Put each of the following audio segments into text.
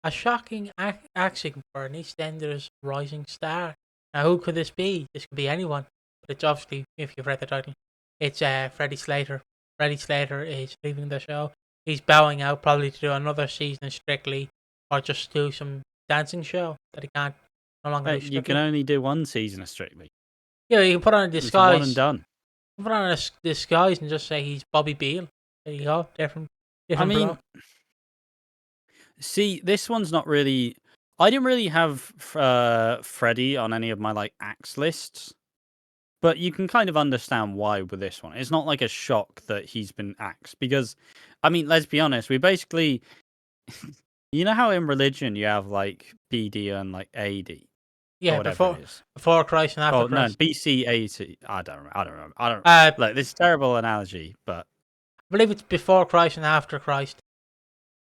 a shocking axing for an EastEnders rising star. Now, who could this be? This could be anyone, but it's obviously, if you've read the title, it's Freddy Slater. Freddy Slater is leaving the show. He's bowing out probably to do another season of Strictly, or just do some dancing show that he can't no longer do Strictly. You can only do one season of Strictly. Yeah, you can put on a It's disguise. one and done. Put on a disguise and just say he's Bobby Beale. There you go. Different bloke. See, this one's not really. I didn't really have Freddy on any of my like axe lists, but you can kind of understand why with this one. It's not like a shock that he's been axed because, I mean, let's be honest. We basically, you know how in religion you have like PD and like AD. Yeah, before Christ and after Christ. No, BC 80. I don't remember. Like this terrible analogy, but I believe it's before Christ and after Christ.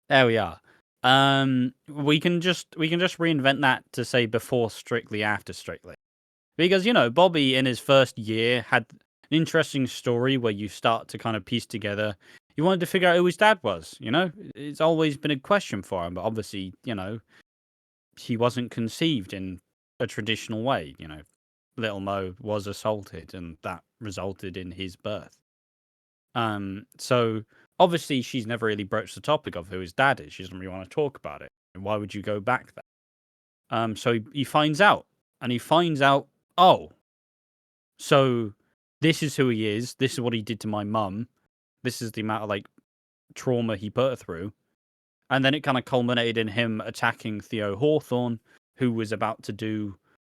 There we are. We can just reinvent that to say before Strictly, after Strictly, because Bobby in his first year had an interesting story where you start to kind of piece together. You wanted to figure out who his dad was. It's always been a question for him, but obviously, he wasn't conceived in a traditional way. Little Mo was assaulted, and that resulted in his birth. So obviously she's never really broached the topic of who his dad is. She doesn't really want to talk about it. And why would you go back there? So he finds out, and he finds out, oh, so this is who he is. This is what he did to my mum. This is the amount of like trauma he put her through. And then it kind of culminated in him attacking Theo Hawthorne, who was about to do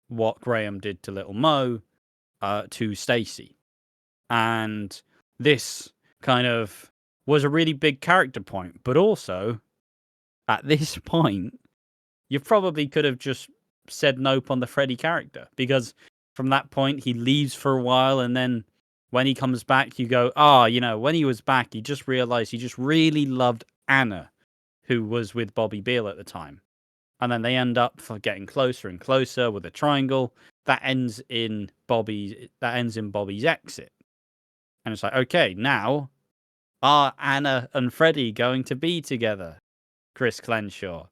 what Graham did to Little Mo to Stacey. And this kind of was a really big character point. But also, at this point, you probably could have just said nope on the Freddy character. Because from that point, he leaves for a while. And then when he comes back, you go, when he was back, he just realized he just really loved Anna, who was with Bobby Beale at the time. And then they end up getting closer and closer with a triangle that ends in Bobby's exit. And it's like, okay, now are Anna and Freddy going to be together? Chris Clenshaw,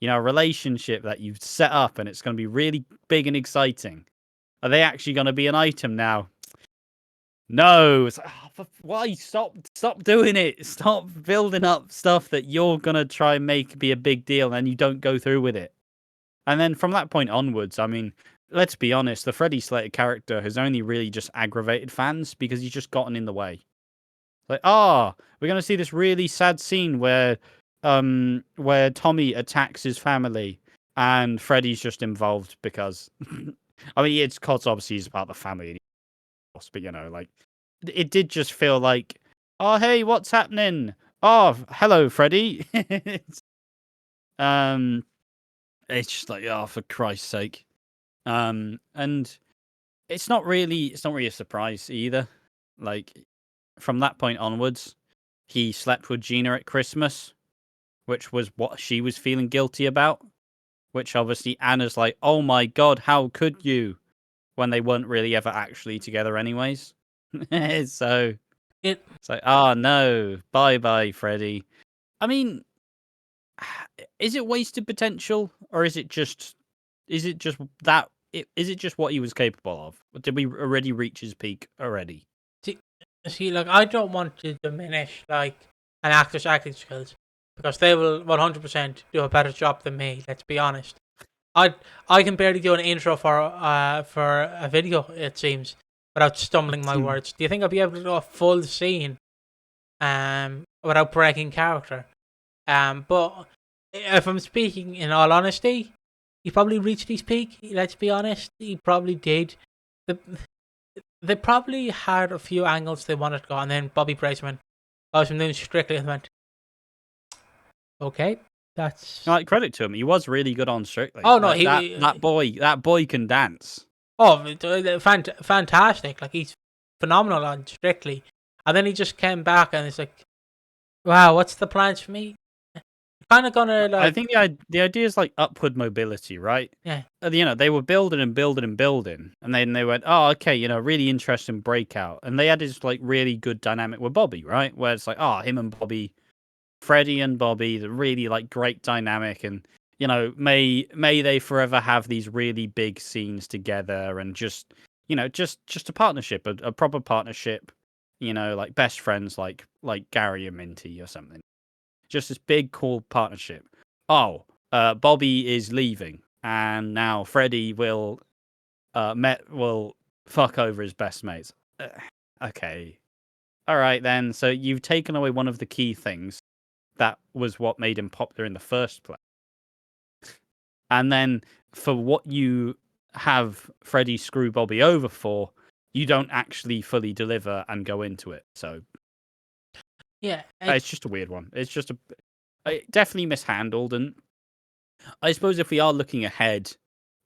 a relationship that you've set up and it's going to be really big and exciting. Are they actually going to be an item now? No, it's like, why stop doing it? Stop building up stuff that you're gonna try and make be a big deal, and you don't go through with it. And then from that point onwards, I mean, let's be honest, the Freddy Slater character has only really just aggravated fans because he's just gotten in the way. Like, we're gonna see this really sad scene where Tommy attacks his family, and Freddy's just involved because, I mean, it's because obviously he's about the family. But like it did just feel like, oh hey, what's happening? Oh, hello, Freddy. It's just like, oh, for Christ's sake. And it's not really a surprise either. Like from that point onwards, he slept with Gina at Christmas, which was what she was feeling guilty about. Which obviously Anna's like, oh my god, how could you? When they weren't really ever actually together anyways. So it's like, oh no, bye Freddy. I mean, is it wasted potential, or is it just what he was capable of? Did we already reach his peak already? See, like, I don't want to diminish like an actor's acting skills because they will 100% do a better job than me. Let's be honest. I can barely do an intro for a video, it seems, without stumbling my words. Do you think I'll be able to do a full scene without breaking character? But if I'm speaking in all honesty, he probably reached his peak. Let's be honest, he probably did. They probably had a few angles they wanted to go, and then Bobby Brace went, I was doing Strictly, and went, okay. That's like, credit to him. He was really good on Strictly. Oh no, like, that boy can dance. Oh, fantastic! Like, he's phenomenal on Strictly, and then he just came back, and it's like, wow, what's the plans for me? Kind of gonna like. I think the idea is like upward mobility, right? Yeah. They were building, and then they went, oh, okay, really interesting breakout, and they had this like really good dynamic with Bobby, right? Where it's like, him and Bobby. Freddy and Bobby, the really like great dynamic, and may they forever have these really big scenes together and just a partnership, a proper partnership, like best friends, like Gary and Minty or something. Just this big cool partnership. Oh, Bobby is leaving, and now Freddy will fuck over his best mates. Okay, all right then. So you've taken away one of the key things that was what made him popular in the first place. And then for what you have Freddy screw Bobby over for, you don't actually fully deliver and go into it. So Yeah, it's just a weird one. It's just definitely mishandled. And I suppose if we are looking ahead,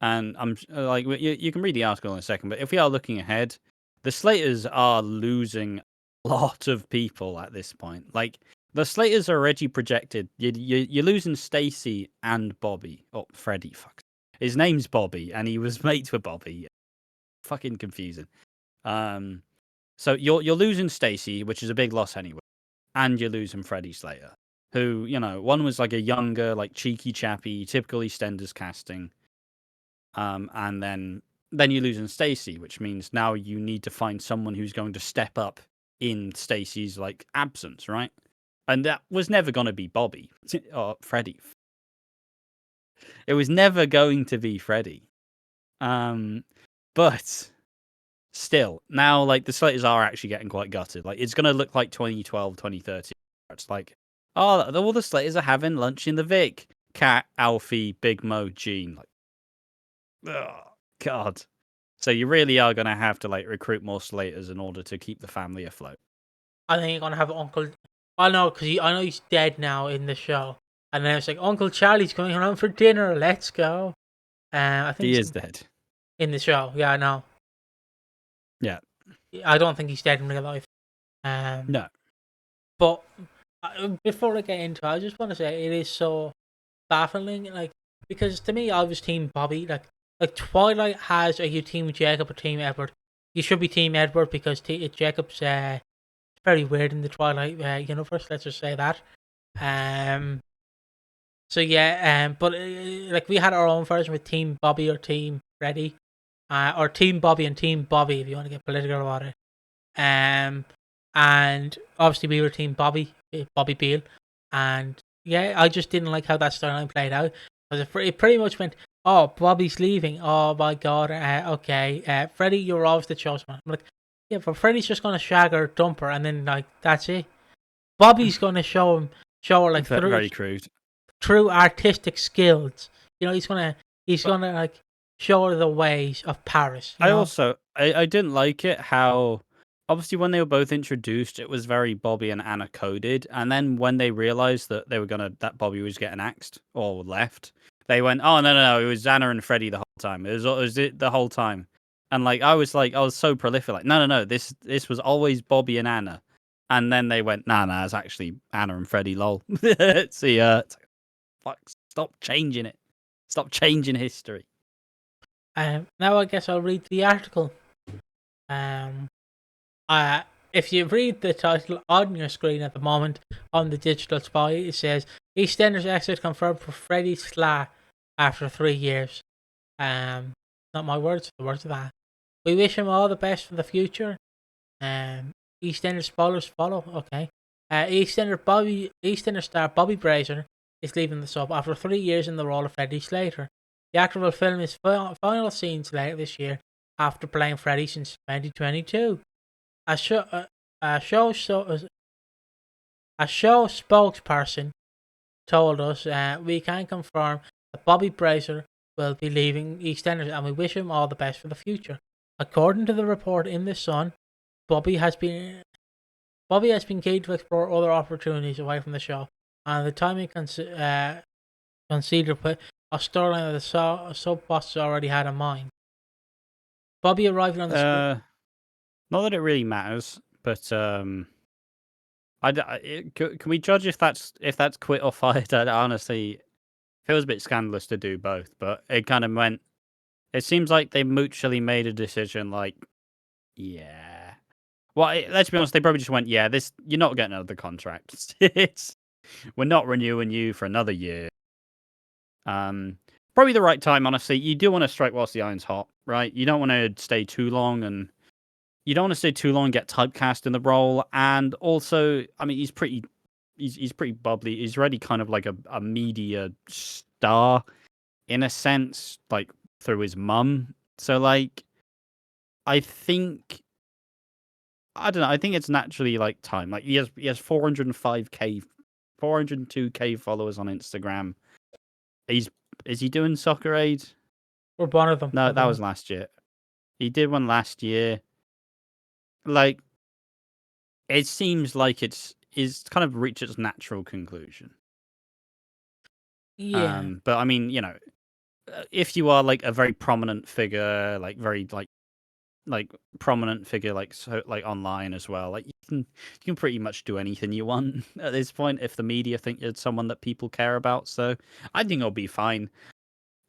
and I'm like, you can read the article in a second, but if we are looking ahead, the Slaters are losing a lot of people at this point. Like, the Slaters are already projected. You're losing Stacy and Bobby. Oh, Freddy, fuck. His name's Bobby, and he was mates with Bobby. Fucking confusing. So you're losing Stacy, which is a big loss anyway, and you're losing Freddy Slater, who one was like a younger, like cheeky chappy, typical EastEnders casting. And then you're losing Stacy, which means now you need to find someone who's going to step up in Stacy's like absence, right? And that was never going to be Bobby or Freddy. It was never going to be Freddy. But still, now like the Slaters are actually getting quite gutted. Like it's going to look like 2012, 2013. It's like, oh, all the Slaters are having lunch in the Vic. Cat, Alfie, Big Mo, Gene. Like, oh, God. So you really are going to have to like recruit more Slaters in order to keep the family afloat. I think you're gonna have Uncle. I know because I know he's dead now in the show, and then it's like Uncle Charlie's coming around for dinner. Let's go. I think he is dead in the show. Yeah, I know. Yeah, I don't think he's dead in real life. no. But before I get into it, I just want to say it is so baffling. Like because to me, I was Team Bobby. Like Twilight has you Team Jacob or Team Edward. You should be Team Edward because Jacob's very weird in the Twilight universe. Let's just say that. So yeah. But like we had our own version with Team Bobby or Team Freddy, or Team Bobby and Team Bobby if you want to get political about it. And obviously we were Team Bobby, Bobby Beale, and yeah, I just didn't like how that storyline played out because it pretty much went, oh, Bobby's leaving. Oh my god. Okay. Freddy, you're always the chosen one. I'm like, yeah, but Freddy's just gonna shag her, dump her, and then like that's it. Bobby's gonna show her like very crude, true artistic skills. He's gonna like show her the ways of Paris. I didn't like it how obviously when they were both introduced, it was very Bobby and Anna coded, and then when they realized that that Bobby was getting axed or left, they went, oh no, it was Anna and Freddy the whole time. It was it the whole time. And I was so prolific. Like, no, this was always Bobby and Anna. And then they went, nah, it's actually Anna and Freddy, lol. See ya. Fuck, stop changing it. Stop changing history. Now I guess I'll read the article. If you read the title on your screen at the moment on the digital spy, it says EastEnders exit confirmed for Freddy Slater after 3 years. Not my words, the words of that. We wish him all the best for the future. EastEnders spoilers follow. Okay. EastEnders star Bobby Brazier is leaving the sub after 3 years in the role of Freddy Slater. The actor will film his final scenes later this year after playing Freddy since 2022. A show spokesperson told us we can confirm that Bobby Brazier will be leaving EastEnders and we wish him all the best for the future. According to the report in The Sun, Bobby has been keen to explore other opportunities away from the show, and the timing considered with a storyline that the sub bosses already had in mind. Bobby arriving on the screen. Not that it really matters, but can we judge if that's quit or fired? I honestly feels a bit scandalous to do both, but it kind of went. It seems like they mutually made a decision. Like, yeah. Well, let's be honest. They probably just went, yeah. You're not getting another contract. We're not renewing you for another year. Probably the right time, honestly. You do want to strike whilst the iron's hot, right? You don't want to stay too long, and you don't want to stay too long and get typecast in the role. And also, I mean, he's pretty bubbly. He's already kind of like a media star in a sense, like through his mum. So, like, I think I don't know. I think it's naturally like time. Like he has 405k, 402k followers on Instagram. Is he doing Soccer Aid? Or one of them. No, that was last year. He did one last year. Like, it seems like it's kind of reached its natural conclusion. Yeah. But I mean, you know, if you are like a very prominent figure, like very like prominent figure, like so like online as well, like you can pretty much do anything you want at this point if the media think you're someone that people care about. So I think it'll be fine.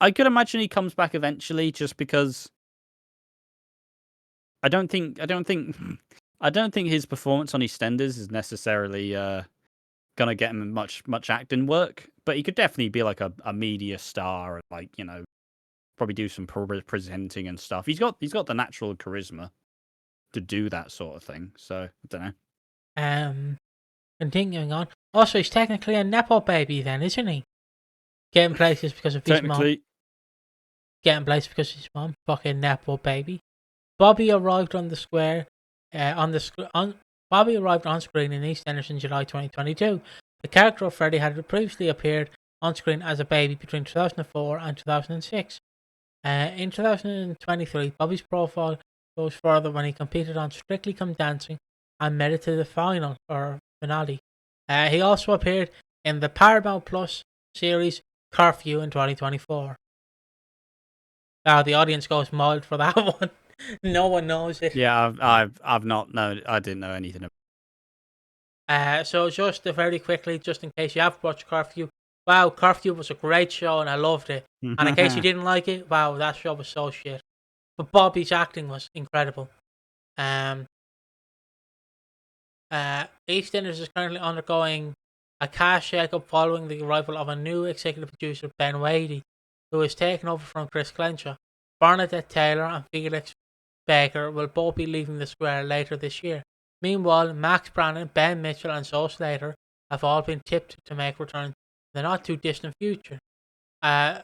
I could imagine he comes back eventually, just because I don't think his performance on EastEnders is necessarily gonna get him much acting work, but he could definitely be like a media star, and like, you know, probably do some presenting and stuff. He's got the natural charisma to do that sort of thing. So I don't know. Continuing on. Also, he's technically a nepo baby then, isn't he? Getting places because of his mom. Getting places because of his mom. Fucking nepo baby. Bobby arrived on the square. Bobby arrived on screen in EastEnders in July 2022. The character of Freddy had previously appeared on screen as a baby between 2004 and 2006. In 2023, Bobby's profile goes further when he competed on Strictly Come Dancing and made it to the finale. He also appeared in the Paramount Plus series Curfew in 2024. The audience goes mild for that one. No one knows it. Yeah, I've not known. I didn't know anything about. So just very quickly, just in case you have watched Curfew, wow, Curfew was a great show and I loved it. And in case you didn't like it, wow, that show was so shit. But Bobby's acting was incredible. EastEnders is currently undergoing a cast shake-up following the arrival of a new executive producer, Ben Wadey, who has taken over from Chris Clencher. Bernadette Taylor and Felix Baker will both be leaving the square later this year. Meanwhile, Max Brannan, Ben Mitchell and Zoe Slater have all been tipped to make return in the not too distant future. Balvinder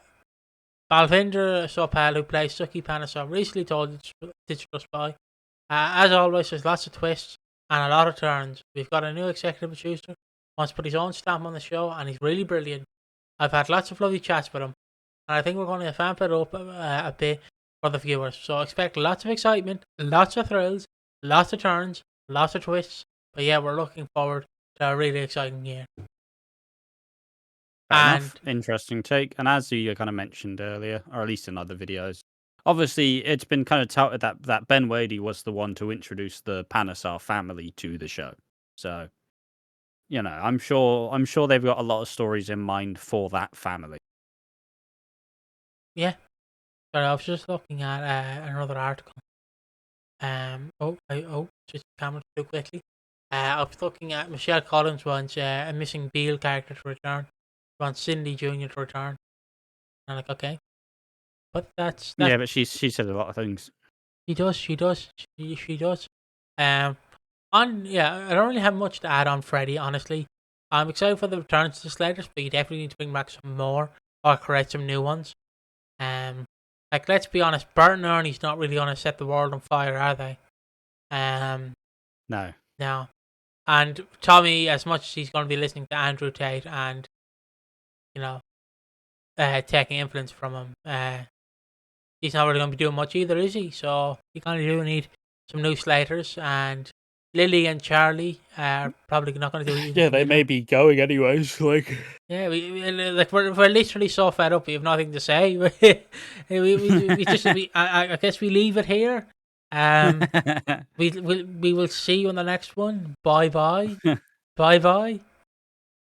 Sopel, who plays Suki Panasaw, recently told Digital Spy, as always, there's lots of twists and a lot of turns. We've got a new executive producer, wants to put his own stamp on the show, and he's really brilliant. I've had lots of lovely chats with him, and I think we're going to vamp it up a bit for the viewers. So expect lots of excitement, lots of thrills, lots of turns, lots of twists. But yeah, we're looking forward to a really exciting year. Interesting take. And as you kind of mentioned earlier, or at least in other videos, obviously it's been kind of touted that Ben Wadey was the one to introduce the Panasaw family to the show. So, you know, I'm sure they've got a lot of stories in mind for that family. Yeah. Sorry, I was just looking at another article. Just camera too quickly. I was looking at Michelle Collins wants a missing Beale character to return. Wants Cindy Jr. to return. I'm like, okay. But that's yeah, but she said a lot of things. She does. I don't really have much to add on Freddy, honestly. I'm excited for the returns to Slaters, but you definitely need to bring back some more or create some new ones. Like, let's be honest, Bert and Ernie's not really gonna set the world on fire, are they? No. And Tommy, as much as he's gonna be listening to Andrew Tate and, you know, taking influence from him, he's not really gonna be doing much either, is he? So you kind of do need some new Slaters, and Lily and Charlie are probably not gonna do it. Yeah, they may be going anyways. Like, yeah, we're literally so fed up. We have nothing to say. I guess we leave it here. We will see you on the next one. Bye bye. Bye bye.